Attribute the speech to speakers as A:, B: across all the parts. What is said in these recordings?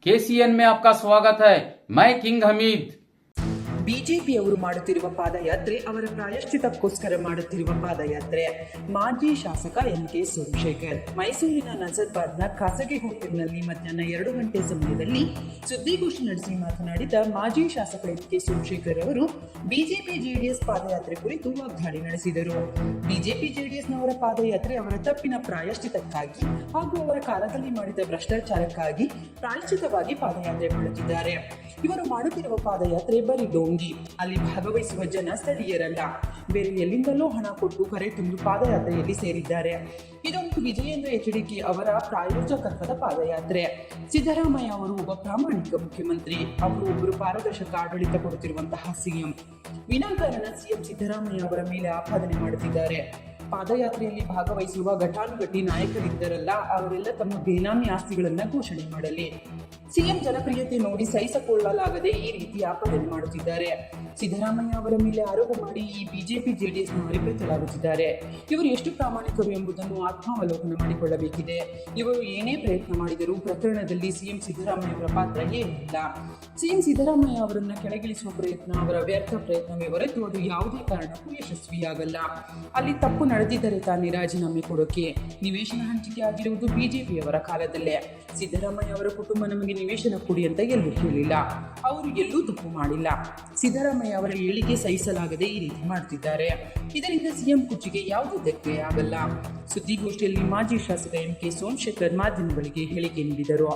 A: KCN में आपका स्वागत है। मैं किंग हमीद।
B: ಬಿಜೆಪಿಯವರು ಮಾಡುತ್ತಿರುವ ಪಾದಯಾತ್ರೆ ಅವರ ಪ್ರಾಯಶ್ಚಿತಕ್ಕೋಸ್ಕರ ಮಾಡುತ್ತಿರುವ ಪಾದಯಾತ್ರೆ. ಮಾಜಿ ಶಾಸಕ ಎನ್.ಕೆ. ಸೋಮಶೇಖರ್ ಮೈಸೂರಿನ ನಜರ್ಬಾದ್ನ ಖಾಸಗಿ ಹೋಟೆಲ್ನಲ್ಲಿ ಮಧ್ಯಾಹ್ನ 2 ಗಂಟೆ ಸಮಯದಲ್ಲಿ ಸುದ್ದಿಗೋಷ್ಠಿ ನಡೆಸಿ ಮಾತನಾಡಿದ ಮಾಜಿ ಶಾಸಕ ಎನ್.ಕೆ. ಸೋಮಶೇಖರ್ ಅವರು ಬಿಜೆಪಿ ಜೆಡಿಎಸ್ ಪಾದಯಾತ್ರೆ ಕುರಿತು ವಾಗ್ದಾಳಿ ನಡೆಸಿದರು. ಬಿಜೆಪಿ ಜೆಡಿಎಸ್ನವರ ಪಾದಯಾತ್ರೆ ಅವರ ತಪ್ಪಿನ ಪ್ರಾಯಶ್ಚಿತಕ್ಕಾಗಿ ಹಾಗೂ ಅವರ ಕಾಲದಲ್ಲಿ ಮಾಡಿದ ಭ್ರಷ್ಟಾಚಾರಕ್ಕಾಗಿ ಪ್ರಾಯಶ್ಚಿತವಾಗಿ ಪಾದಯಾತ್ರೆ ಮಾಡುತ್ತಿದ್ದಾರೆ. ಇವರು ಮಾಡುತ್ತಿರುವ ಪಾದಯಾತ್ರೆ ಬರೀ ಡೋಂಗಿ. ಅಲ್ಲಿ ಭಾಗವಹಿಸುವ ಜನ ಸ್ಥಳೀಯರಲ್ಲ, ಬೇರೆ ಎಲ್ಲಿಂದಲೋ ಹಣ ಕೊಟ್ಟು ಕರೆ ತಂದು ಪಾದಯಾತ್ರೆಯಲ್ಲಿ ಸೇರಿದ್ದಾರೆ. ಇದೊಂದು ವಿಜಯೇಂದ್ರ ಎಚ್ಡಿಕೆ ಅವರ ಪ್ರಾಯೋಜಕತ್ವದ ಪಾದಯಾತ್ರೆ. ಸಿದ್ದರಾಮಯ್ಯ ಅವರು ಒಬ್ಬ ಪ್ರಾಮಾಣಿಕ ಮುಖ್ಯಮಂತ್ರಿ, ಅವರು ಒಬ್ಬರು ಪಾರದರ್ಶಕ ಆಡಳಿತ ಕೊಡುತ್ತಿರುವಂತಹ ಸಿಎಂ. ವಿನಾಕಾರಣ ಸಿಎಂ ಸಿದ್ದರಾಮಯ್ಯ ಅವರ ಮೇಲೆ ಆಪಾದನೆ ಮಾಡುತ್ತಿದ್ದಾರೆ. ಪಾದಯಾತ್ರೆಯಲ್ಲಿ ಭಾಗವಹಿಸುವ ಘಟಾನುಘಟಿ ನಾಯಕರಿದ್ದರಲ್ಲ, ಅವರೆಲ್ಲ ತಮ್ಮ ಬೇನಾಮಿ ಆಸ್ತಿಗಳನ್ನ ಘೋಷಣೆ ಮಾಡಲಿ. ಸಿಎಂ ಜನಪ್ರಿಯತೆ ನೋಡಿ ಸಹಿಸಿಕೊಳ್ಳಲಾಗದೆ ಈ ರೀತಿ ಆಪಾದನೆ ಮಾಡುತ್ತಿದ್ದಾರೆ. ಸಿದ್ದರಾಮಯ್ಯ ಅವರ ಮೇಲೆ ಆರೋಪ ಮಾಡಿ ಈ ಬಿಜೆಪಿ ಜೆಡಿಎಸ್ನವರೇ ಬೆತ್ತಲಾಗುತ್ತಿದ್ದಾರೆ. ಇವರು ಎಷ್ಟು ಪ್ರಾಮಾಣಿಕರು ಎಂಬುದನ್ನು ಆತ್ಮಾವಲೋಕನ ಮಾಡಿಕೊಳ್ಳಬೇಕಿದೆ. ಇವರು ಏನೇ ಪ್ರಯತ್ನ ಮಾಡಿದರೂ ಪ್ರಕರಣದಲ್ಲಿ ಸಿಎಂ ಸಿದ್ದರಾಮಯ್ಯ ಅವರ ಪಾತ್ರ ಏನಿಲ್ಲ. ಸಿಎಂ ಸಿದ್ದರಾಮಯ್ಯ ಅವರನ್ನ ಕೆಳಗಿಳಿಸುವ ಪ್ರಯತ್ನ ಅವರ ವ್ಯರ್ಥ ಪ್ರಯತ್ನವೇ ಹೊರತು ಅದು ಯಾವುದೇ ಕಾರಣಕ್ಕೂ ಯಶಸ್ವಿಯಾಗಲ್ಲ. ಅಲ್ಲಿ ತಪ್ಪು ನಡೆದಿದ್ದರೆ ತಾನೇ ರಾಜೀನಾಮೆ ಕೊಡೋಕೆ. ನಿವೇಶನ ಹಂಚಿಕೆ ಆಗಿರುವುದು ಬಿಜೆಪಿಯವರ ಕಾಲದಲ್ಲೇ. ಸಿದ್ದರಾಮಯ್ಯ ಅವರ ಕುಟುಂಬ ನಮಗೆ ನಿವೇಶನ ಕೊಡಿ ಅಂತ ಎಲ್ಲೂ ಕೇಳಿಲ್ಲ. ಅವರು ಎಲ್ಲೂ ತಪ್ಪು ಮಾಡಿಲ್ಲ. ಸಿದ್ದರಾಮಯ್ಯ ಅವರ ಏಳಿಗೆ ಸಹಿಸಲಾಗದೆ ಈ ರೀತಿ ಮಾಡ್ತಿದ್ದಾರೆ. ಇದರಿಂದ ಸಿಎಂ ಕುರ್ಚಿಗೆ ಯಾವುದೇ ಧಕ್ಕೆ ಆಗಲ್ಲ. ಸುದ್ದಿಗೋಷ್ಠಿಯಲ್ಲಿ ಮಾಜಿ ಶಾಸಕ ಎನ್.ಕೆ. ಸೋಮಶೇಖರ್ ಮಾಧ್ಯಮಗಳಿಗೆ ಹೇಳಿಕೆ ನೀಡಿದರು.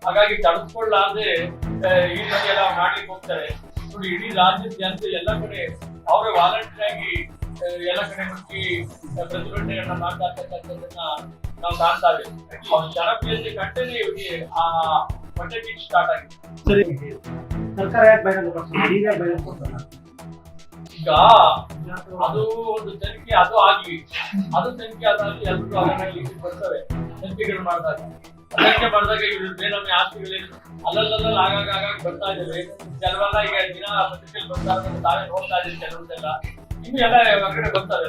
C: ಹಾಗಾಗಿ ತಡೆದುಕೊಳ್ಳಾದೆ ಈ ರೀತಿ ಎಲ್ಲ ಮಾಡ್ಲಿಕ್ಕೆ ಹೋಗ್ತಾರೆ. ನೋಡಿ, ಇಡೀ ರಾಜ್ಯದ ಜನತೆ ಎಲ್ಲ ಕಡೆ ಅವರ ವಾಲಂಟಿಯರ್ ಆಗಿ ಎಲ್ಲ ಕಡೆ ಮುಚ್ಚಿ ಪ್ರತಿಭಟನೆಗಳನ್ನ ಮಾಡ್ತಾ ಇರ್ತಕ್ಕಂಥದ್ದನ್ನ ನಾವು ಕಾಣ್ತಾವೆ. ಅವ್ರ ಜನಪ್ರಿಯತೆ ಕಂಡೇ ಇವರಿಗೆ ಆ ಹೊಟ್ಟೆ ಕಿಚ್ಚು ಸ್ಟಾರ್ಟ್ ಆಗಿದೆ.
D: ಸರಿ, ಸರ್ಕಾರ ಯಾಕೆ
C: ಈಗ ಅದು ಒಂದು ತನಿಖೆ ಅದು ಆಗ್ಲಿ, ಅದು ತನಿಖೆ ಆದಾಗಿ ಎಲ್ಲರೂ ಅದರಲ್ಲಿ ಬರ್ತವೆ. ತನಿಖೆಗಳು ಮಾಡಿದಾಗ ಇವ್ರ ಬೇನಾಮಿ ಆಸ್ತಿಗಳೇನು ಅಲ್ಲಲ್ಲ ಆಗಾಗ ಬರ್ತಾ ಇದ್ದೇವೆ. ಕೆಲವೆಲ್ಲ ಈಗ ದಿನ ಪತ್ರಿಕೆಯಲ್ಲಿ ಬರ್ತಾ ಇರೋದನ್ನ ತಾವೇ ನೋಡ್ತಾ ಇದ್ದೀವಿ. ಕೆಲವೊಂದೆಲ್ಲ ಇನ್ನು ಎಲ್ಲ ಹೊರಗಡೆ ಬರ್ತಾರೆ.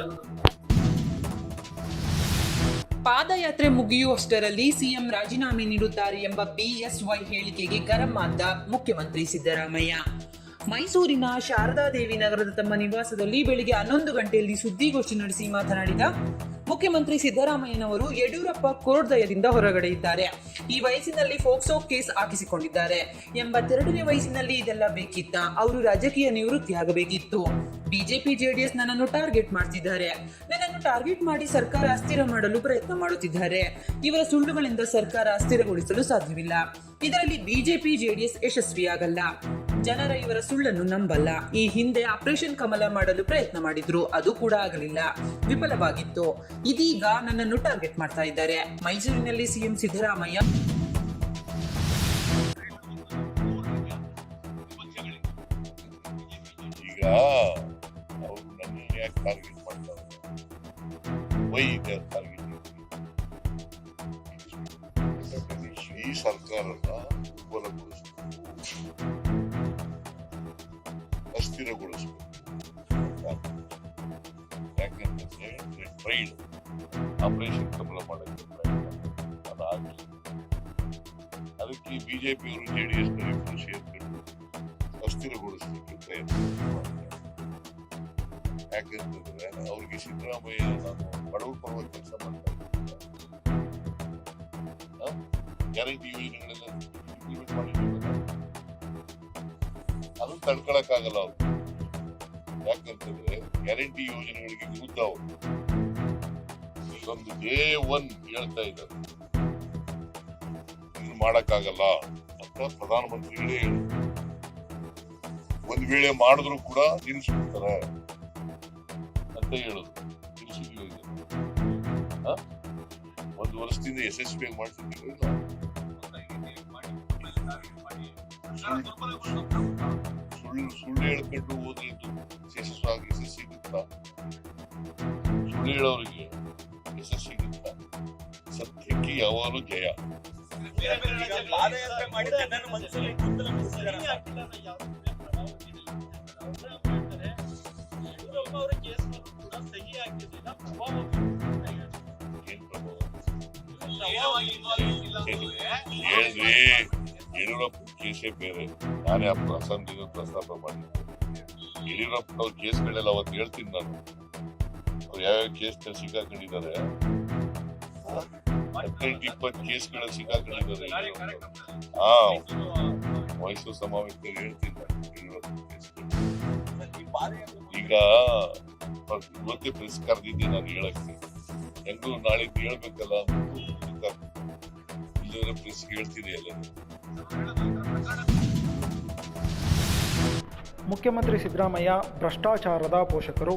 B: ಪಾದಯಾತ್ರೆ ಮುಗಿಯುವಷ್ಟರಲ್ಲಿ ಸಿಎಂ ರಾಜೀನಾಮೆ ನೀಡುತ್ತಾರೆ ಎಂಬ ಬಿಎಸ್ವೈ ಹೇಳಿಕೆಗೆ ಗರಂ ಆದ ಮುಖ್ಯಮಂತ್ರಿ ಸಿದ್ದರಾಮಯ್ಯ. ಮೈಸೂರಿನ ಶಾರದಾದೇವಿ ನಗರದ ತಮ್ಮ ನಿವಾಸದಲ್ಲಿ ಬೆಳಿಗ್ಗೆ 11 ಗಂಟೆಯಲ್ಲಿ ಸುದ್ದಿಗೋಷ್ಠಿ ನಡೆಸಿ ಮಾತನಾಡಿದ ಮುಖ್ಯಮಂತ್ರಿ ಸಿದ್ದರಾಮಯ್ಯನವರು ಯಡಿಯೂರಪ್ಪ ಕೋರ್ದಯದಿಂದ ಹೊರಗಡೆ ಇದ್ದಾರೆ. ಈ ವಯಸ್ಸಿನಲ್ಲಿ ಫೋಕ್ಸೋ ಕೇಸ್ ಹಾಕಿಸಿಕೊಂಡಿದ್ದಾರೆ. 82ನೇ ವಯಸ್ಸಿನಲ್ಲಿ ಇದೆಲ್ಲ ಬೇಕಿತ್ತ? ಅವರು ರಾಜಕೀಯ ನಿವೃತ್ತಿ ಆಗಬೇಕಿತ್ತು. ಬಿಜೆಪಿ ಜೆಡಿಎಸ್ ನನ್ನನ್ನು ಟಾರ್ಗೆಟ್ ಮಾಡ್ತಿದ್ದಾರೆ. ನನ್ನನ್ನು ಟಾರ್ಗೆಟ್ ಮಾಡಿ ಸರ್ಕಾರ ಅಸ್ಥಿರ ಮಾಡಲು ಪ್ರಯತ್ನ ಮಾಡುತ್ತಿದ್ದಾರೆ. ಇವರ ಸುಳ್ಳುಗಳಿಂದ ಸರ್ಕಾರ ಅಸ್ಥಿರಗೊಳಿಸಲು ಸಾಧ್ಯವಿಲ್ಲ. ಇದರಲ್ಲಿ ಬಿಜೆಪಿ ಜೆಡಿಎಸ್ ಯಶಸ್ವಿಯಾಗಲ್ಲ. ಜನರ ಇವರ ಸುಳ್ಳನ್ನು ನಂಬಲ್ಲ. ಈ ಹಿಂದೆ ಆಪರೇಷನ್ ಕಮಲ ಮಾಡಲು ಪ್ರಯತ್ನ ಮಾಡಿದ್ರು, ಅದು ಕೂಡ ಆಗಲಿಲ್ಲ, ವಿಫಲವಾಗಿತ್ತು. ಇದೀಗ ನನ್ನನ್ನು ಟಾರ್ಗೆಟ್ ಮಾಡ್ತಾ ಇದ್ದಾರೆ. ಮೈಸೂರಿನಲ್ಲಿ ಸಿಎಂ ಸಿದ್ದರಾಮಯ್ಯ
E: ಈಗ ಅವರು ನನ್ನ ಯಾಕೆ ಟಾರ್ಗೆಟ್ ಮಾಡ್ತಾರೆ? ಈ ಸರ್ಕಾರನ ದುರ್ಬಲಗೊಳಿಸಬೇಕು, ಅಸ್ಥಿರಗೊಳಿಸಬೇಕು. ಯಾಕಂತಂದ್ರೆ ಟ್ರೈನ್ ಆಪರೇಷನ್ ಕಮಲ ಮಾಡಕ್ಕೆ ಅದಾಗಲಿ. ಅದಕ್ಕೆ ಬಿಜೆಪಿಯವರು ಜೆಡಿಎಸ್ ನವರು ಸೇರ್ಕೊಂಡು ಅಸ್ಥಿರಗೊಳಿಸಲಿಕ್ಕೆ ಪ್ರಯತ್ನ ಮಾಡ್ತಾರೆ. ಯಾಕಂತಂದ್ರೆ ಅವ್ರಿಗೆ ಸಿದ್ದರಾಮಯ್ಯ ನಾನು ಬಡವ ಪರವಾಗಿ ಕೆಲಸ ಮಾಡ್ತಾ ಗ್ಯಾರಂಟಿ ಯೋಜನೆಗಳೆಲ್ಲ ಇಂಪ್ಲಿಮೆಂಟ್ ಮಾಡಿದ್ದೀವಲ್ಲ, ಅದನ್ನು ತಡ್ಕೊಳಕ್ಕಾಗಲ್ಲ ಅವ್ರು. ಯಾಕಂತಂದ್ರೆ ಗ್ಯಾರಂಟಿ ಯೋಜನೆಗಳಿಗೆ ವಿರುದ್ಧ ಅವರು ಇದೊಂದು ಡೇ 1 ಹೇಳ್ತಾ ಇದ್ದಾರೆ, ಇದು ಮಾಡಕ್ಕಾಗಲ್ಲ ಅಂತ ಪ್ರಧಾನಮಂತ್ರಿಗಳೇ ಹೇಳಿ. ಒಂದ್ ವೇಳೆ ಮಾಡಿದ್ರು ಕೂಡ ನಿಲ್ಲಿಸ್ಬಿಡ್ತಾರೆ ಅಂತ ಹೇಳುದು. ನಿಲ್ಲಿಸಿದ್ವಿ, 1 ವರ್ಷದಿಂದ ಯಶಸ್ವಿಯಾಗಿ ಮಾಡ್ತಿದ್ದೀವಿ. ಸುಳ್ಳು ಹೇಳ್ಕೊಂಡು ಹೋದ್ರೆ ಯಶಸ್ಸು ಸಿಗುತ್ತಾ? ಸುಳ್ಳು ಹೇಳೋರಿಗೆ ಯಶಸ್ಸು ಸಿಗುತ್ತಾ? ಸತ್ಯಕ್ಕೆ ಯಾವಾಗಲೂ ಜಯ.
C: ಹಾಕಿದ್ದಿಲ್ಲ, ಪ್ರಭಾವ ಬೀರಿದೆ.
E: ಏನ್ ಪ್ರಭಾವ?
C: ನೇರವಾಗಿ involve ಆಗಿಲ್ಲ ಅಂದ್ರೆ
E: ಹೇಳ್ರಿ, ಯಡಿಯೂರಪ್ಪ ಕೇಸೇ ಬೇರೆ. ನಾನೇ ಆ ಪ್ರಸಂಗದಿಂದ ಪ್ರಸ್ತಾಪ ಮಾಡಿದ್ದೆ. ಯಡಿಯೂರಪ್ಪನವ್ರ ಕೇಸ್ಗಳೆಲ್ಲ ಅವತ್ತು ಹೇಳ್ತೀನಿ ನಾನು. ಅವ್ರು ಯಾವ್ಯಾವ ಕೇಸ್ ಸಿಕ್ಕಾಕೊಂಡಿದ್ದಾರೆ, 18-20 ಕೇಸ್ಗಳಲ್ಲಿ ಸಿಕ್ಕಾಕೊಂಡಿದ್ದಾರೆ. ಮೈಸೂರು ಸಮಾವೇಶದಲ್ಲಿ ಹೇಳ್ತೀನಿ ನಾನು ಯಡಿಯೂರಪ್ಪ ಕೇಸ್ಗಳು. ಈಗ ಇವತ್ತೇ ಪ್ರೆಸ್ ಕರೆದಿದ್ದೆ ನಾನು ಹೇಳಕ್ಕೆ. ಹೆಂಗೂ ನಾಳೆ ಹೇಳ್ಬೇಕಲ್ಲ, ಇಲ್ಲದ್ರೆ ಪ್ರೆಸ್ ಹೇಳ್ತೀನಿ ಎಲ್ಲ.
D: ಮುಖ್ಯಮಂತ್ರಿ ಸಿದ್ದರಾಮಯ್ಯ ಭ್ರಷ್ಟಾಚಾರದ ಪೋಷಕರು.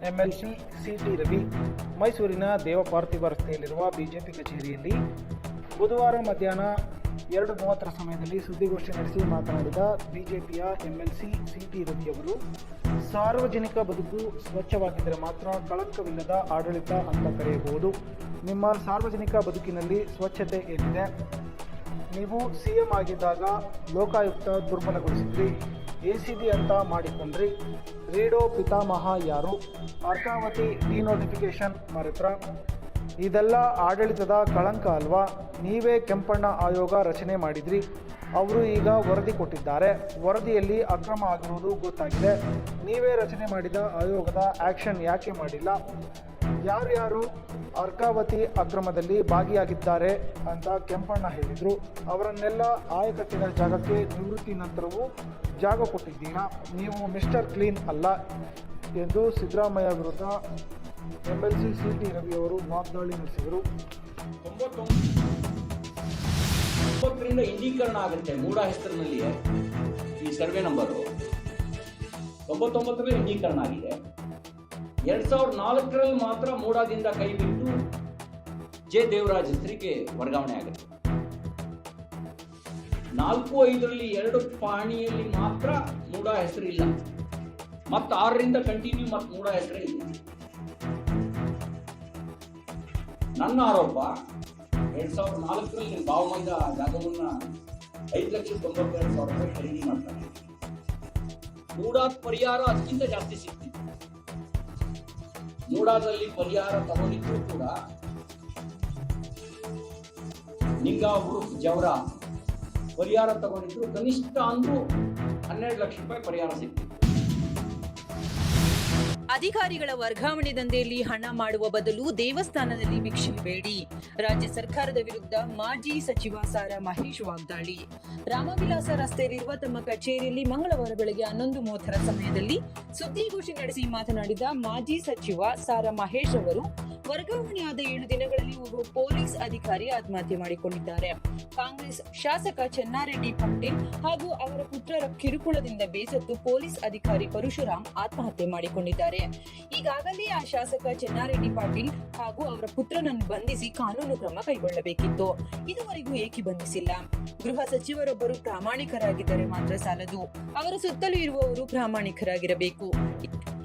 D: ಎಂಎಲ್ಸಿ ಸಿಟಿ ರವಿ ಮೈಸೂರಿನ ದೇವಪಾರ್ಥಿವ ರಸ್ತೆಯಲ್ಲಿರುವ ಬಿಜೆಪಿ ಕಚೇರಿಯಲ್ಲಿ ಬುಧವಾರ ಮಧ್ಯಾಹ್ನ 2:30 ಸಮಯದಲ್ಲಿ ಸುದ್ದಿಗೋಷ್ಠಿ ನಡೆಸಿ ಮಾತನಾಡಿದ ಬಿಜೆಪಿಯ ಎಂಎಲ್ಸಿ ಸಿಟಿ ರವಿ ಅವರು, ಸಾರ್ವಜನಿಕ ಬದುಕು ಸ್ವಚ್ಛವಾಗಿದ್ದರೆ ಮಾತ್ರ ಕಳಂಕವಿಲ್ಲದ ಆಡಳಿತ ಅಂತ ಕರೆಯಬಹುದು. ನಿಮ್ಮ ಸಾರ್ವಜನಿಕ ಬದುಕಿನಲ್ಲಿ ಸ್ವಚ್ಛತೆ ಏನಿದೆ? ನೀವು ಸಿಎಂ ಆಗಿದ್ದಾಗ ಲೋಕಾಯುಕ್ತ ದುರ್ಬಲಗೊಳಿಸಿದ್ರಿ, ಎಸಿಬಿ ಅಂತ ಮಾಡಿಕೊಂಡ್ರಿ, ರೀಡೋ ಪಿತಾಮಹ ಯಾರು, ಅರ್ಕಾವತಿ ಡಿನೋಟಿಫಿಕೇಶನ್ ಮರೆತ್ರ? ಇದೆಲ್ಲ ಆಡಳಿತದ ಕಳಂಕ ಅಲ್ವಾ? ನೀವೇ ಕೆಂಪಣ್ಣ ಆಯೋಗ ರಚನೆ ಮಾಡಿದ್ರಿ, ಅವರು ಈಗ ವರದಿ ಕೊಟ್ಟಿದ್ದಾರೆ, ವರದಿಯಲ್ಲಿ ಅಕ್ರಮ ಆಗಿರುವುದು ಗೊತ್ತಾಗಿದೆ. ನೀವೇ ರಚನೆ ಮಾಡಿದ ಆಯೋಗದ ಆ್ಯಕ್ಷನ್ ಯಾಕೆ ಮಾಡಿಲ್ಲ? ಯಾರ್ಯಾರು ಅರ್ಕಾವತಿ ಅಕ್ರಮದಲ್ಲಿ ಭಾಗಿಯಾಗಿದ್ದಾರೆ ಅಂತ ಕೆಂಪಣ್ಣ ಹೇಳಿದರು. ಅವರನ್ನೆಲ್ಲ ಆಯಕಟ್ಟಿನ ಜಾಗಕ್ಕೆ ನಿವೃತ್ತಿ ನಂತರವೂ ಜಾಗ ಕೊಟ್ಟಿದ್ದೀರಾ. ನೀವು ಮಿಸ್ಟರ್ ಕ್ಲೀನ್ ಅಲ್ಲ ಎಂದು ಸಿದ್ದರಾಮಯ್ಯ ವಿರುದ್ಧ ಎಂಎಲ್ಸಿ ಸಿಟಿ ರವಿಯವರು ವಾಗ್ದಾಳಿ ನಡೆಸಿದರು.
F: 99ರಿಂದ ಇಂಡೀಕರಣ ಆಗುತ್ತೆ ಮೂಡ ಹೆಸರಿನಲ್ಲಿ. ಈ ಸರ್ವೆ ನಂಬರು 99ರಲ್ಲಿ ಇಂಡೀಕರಣ ಆಗಿದೆ. 2004ರಲ್ಲಿ ಮಾತ್ರ ಮೂಡಾದಿಂದ ಕೈ ಬಿಟ್ಟು ಜೆ ದೇವರಾಜ್ ಹೆಸರಿಗೆ ವರ್ಗಾವಣೆ ಆಗುತ್ತೆ. 4-5ರಲ್ಲಿ 2 ಪಾಣಿಯಲ್ಲಿ ಮಾತ್ರ ಮೂಡ ಹೆಸರಿಲ್ಲ. ಮತ್ತು 6ರಿಂದ ಕಂಟಿನ್ಯೂ ಮತ್ತು ಮೂಡ ಹೆಸರೇ ಇಲ್ಲ. ನನ್ನ ಆರೋಪ 2004ರಲ್ಲಿ ಬಾವಮೈದ ಜಾಗವನ್ನ 5,92,000 ರೂಪಾಯಿ ಖರೀದಿ ಮಾಡ್ತಾರೆ. ಮೂಡಾದ ಪರಿಹಾರ ಅದಕ್ಕಿಂತ ಜಾಸ್ತಿ ಸಿಗ್ತಿತ್ತು. ಮೂಡಾದಲ್ಲಿ ಪರಿಹಾರ ತಗೊಂಡಿದ್ರು ಕೂಡ ನಿಂಗಾ ಗ್ರೂಪ್ ಜವರ ಪರಿಹಾರ ತಗೊಂಡಿದ್ರು ಕನಿಷ್ಠ ಅಂದ್ರೂ 12 ಲಕ್ಷ ರೂಪಾಯಿ ಪರಿಹಾರ ಸಿಗ್ತಿತ್ತು.
G: ಅಧಿಕಾರಿಗಳ ವರ್ಗಾವಣೆ ದಂಧೆಯಲ್ಲಿ ಹಣ ಮಾಡುವ ಬದಲು ದೇವಸ್ಥಾನದಲ್ಲಿ ಭಿಕ್ಷೆ ಬೇಡಿ. ರಾಜ್ಯ ಸರ್ಕಾರದ ವಿರುದ್ಧ ಮಾಜಿ ಸಚಿವ ಸಾರಾ ಮಹೇಶ್ ವಾಗ್ದಾಳಿ. ರಾಮವಿಲಾಸ ರಸ್ತೆಯಲ್ಲಿರುವ ತಮ್ಮ ಕಚೇರಿಯಲ್ಲಿ ಮಂಗಳವಾರ ಬೆಳಗ್ಗೆ 11:30 ಸಮಯದಲ್ಲಿ ಸುದ್ದಿಗೋಷ್ಠಿ ನಡೆಸಿ ಮಾತನಾಡಿದ ಮಾಜಿ ಸಚಿವ ಸಾರಾ ಮಹೇಶ್ ಅವರು, ವರ್ಗಾವಣೆಯಾದ 7 ದಿನಗಳಲ್ಲಿ ಒಬ್ಬ ಪೊಲೀಸ್ ಅಧಿಕಾರಿ ಆತ್ಮಹತ್ಯೆ ಮಾಡಿಕೊಂಡಿದ್ದಾರೆ. ಕಾಂಗ್ರೆಸ್ ಶಾಸಕ ಚೆನ್ನಾರೆಡ್ಡಿ ಪಾಟೀಲ್ ಹಾಗೂ ಅವರ ಪುತ್ರರ ಕಿರುಕುಳದಿಂದ ಬೇಸತ್ತು ಪೊಲೀಸ್ ಅಧಿಕಾರಿ ಪರಶುರಾಮ್ ಆತ್ಮಹತ್ಯೆ ಮಾಡಿಕೊಂಡಿದ್ದಾರೆ. ಈಗಾಗಲೇ ಆ ಶಾಸಕ ಚೆನ್ನಾರೆಡ್ಡಿ ಪಾಟೀಲ್ ಹಾಗೂ ಅವರ ಪುತ್ರನನ್ನು ಬಂಧಿಸಿ ಕಾನೂನು ಕ್ರಮ ಕೈಗೊಳ್ಳಬೇಕಿತ್ತು. ಇದುವರೆಗೂ ಏಕೆ ಬಂಧಿಸಿಲ್ಲ? ಗೃಹ ಸಚಿವರೊಬ್ಬರು ಪ್ರಾಮಾಣಿಕರಾಗಿದ್ದರೆ ಮಾತ್ರ ಸಾಲದು, ಅವರ ಸುತ್ತಲೂ ಇರುವವರು ಪ್ರಾಮಾಣಿಕರಾಗಿರಬೇಕು.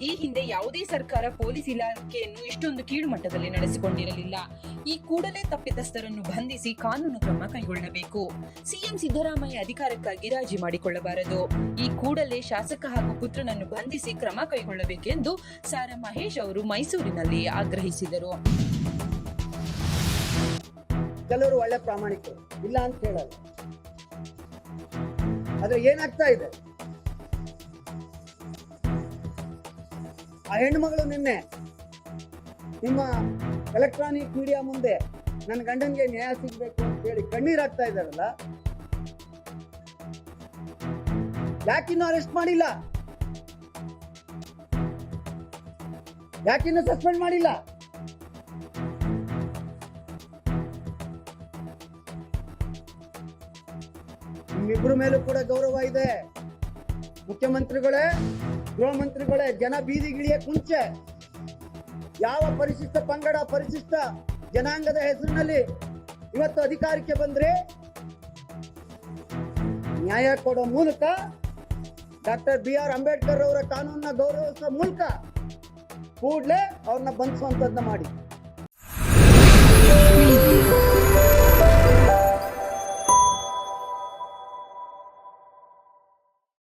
G: ಈ ಹಿಂದೆ ಯಾವುದೇ ಸರ್ಕಾರ ಪೊಲೀಸ್ ಇಲಾಖೆಯನ್ನು ಇಷ್ಟೊಂದು ಕೀಳು ಮಟ್ಟದಲ್ಲಿ ನಡೆಸಿಕೊಂಡಿರಲಿಲ್ಲ. ಈ ಕೂಡಲೇ ತಪ್ಪಿತಸ್ಥರನ್ನು ಬಂಧಿಸಿ ಕಾನೂನು ಕ್ರಮ ಕೈಗೊಳ್ಳಬೇಕು. ಸಿಎಂ ಸಿದ್ದರಾಮಯ್ಯ ಅಧಿಕಾರಕ್ಕಾಗಿ ರಾಜಿ ಮಾಡಿಕೊಳ್ಳಬಾರದು. ಈ ಕೂಡಲೇ ಶಾಸಕ ಹಾಗೂ ಪುತ್ರನನ್ನು ಬಂಧಿಸಿ ಕ್ರಮ ಕೈಗೊಳ್ಳಬೇಕೆಂದು ಸಾರಾ ಮಹೇಶ್ ಅವರು ಮೈಸೂರಿನಲ್ಲಿ ಆಗ್ರಹಿಸಿದರು.
H: ಕೆಲವರು ಒಳ್ಳೆ ಪ್ರಾಮಾಣಿಕರು ಇಲ್ಲ ಅಂತ ಹೇಳಲ್ಲ. ಆದ್ರೆ ಏನಾಗ್ತಾ ಇದೆ, ಆ ಹೆಣ್ಣುಮಗಳು ನಿನ್ನೆ ನಿಮ್ಮ ಎಲೆಕ್ಟ್ರಾನಿಕ್ ಮೀಡಿಯಾ ಮುಂದೆ ನನ್ನ ಗಂಡನ್ಗೆ ನ್ಯಾಯ ಸಿಗ್ಬೇಕು ಅಂತ ಹೇಳಿ ಕಣ್ಣೀರಾಗ್ತಾ ಇದ್ದಾರಲ್ಲ, ಯಾಕಿನ್ನೂ ಅರೆಸ್ಟ್ ಮಾಡಿಲ್ಲ? ಯಾಕಿನ್ನೂ ಸಸ್ಪೆಂಡ್ ಮಾಡಿಲ್ಲ? ನಿಮ್ಮಿಬ್ರ ಮೇಲೂ ಕೂಡ ಗೌರವ ಇದೆ. ಮುಖ್ಯಮಂತ್ರಿಗಳೇ, ಗೃಹ ಮಂತ್ರಿಗಳೇ, ಜನ ಬೀದಿಗಿಳಿಯಕ್ಕೆ ಮುಂಚೆ ಯಾವ ಪರಿಶಿಷ್ಟ ಪಂಗಡ, ಪರಿಶಿಷ್ಟ ಜನಾಂಗದ ಹೆಸರಿನಲ್ಲಿ ಇವತ್ತು ಅಧಿಕಾರಕ್ಕೆ ಬಂದ್ರೆ ನ್ಯಾಯ ಕೊಡೋ ಮೂಲಕ, ಡಾಕ್ಟರ್ BR ಅಂಬೇಡ್ಕರ್ ಅವರ ಕಾನೂನನ್ನ ಗೌರವಿಸುವ ಮೂಲಕ ಕೂಡಲೇ ಅವ್ರನ್ನ ಬಂಧಿಸುವಂತದ್ದನ್ನ ಮಾಡಿ.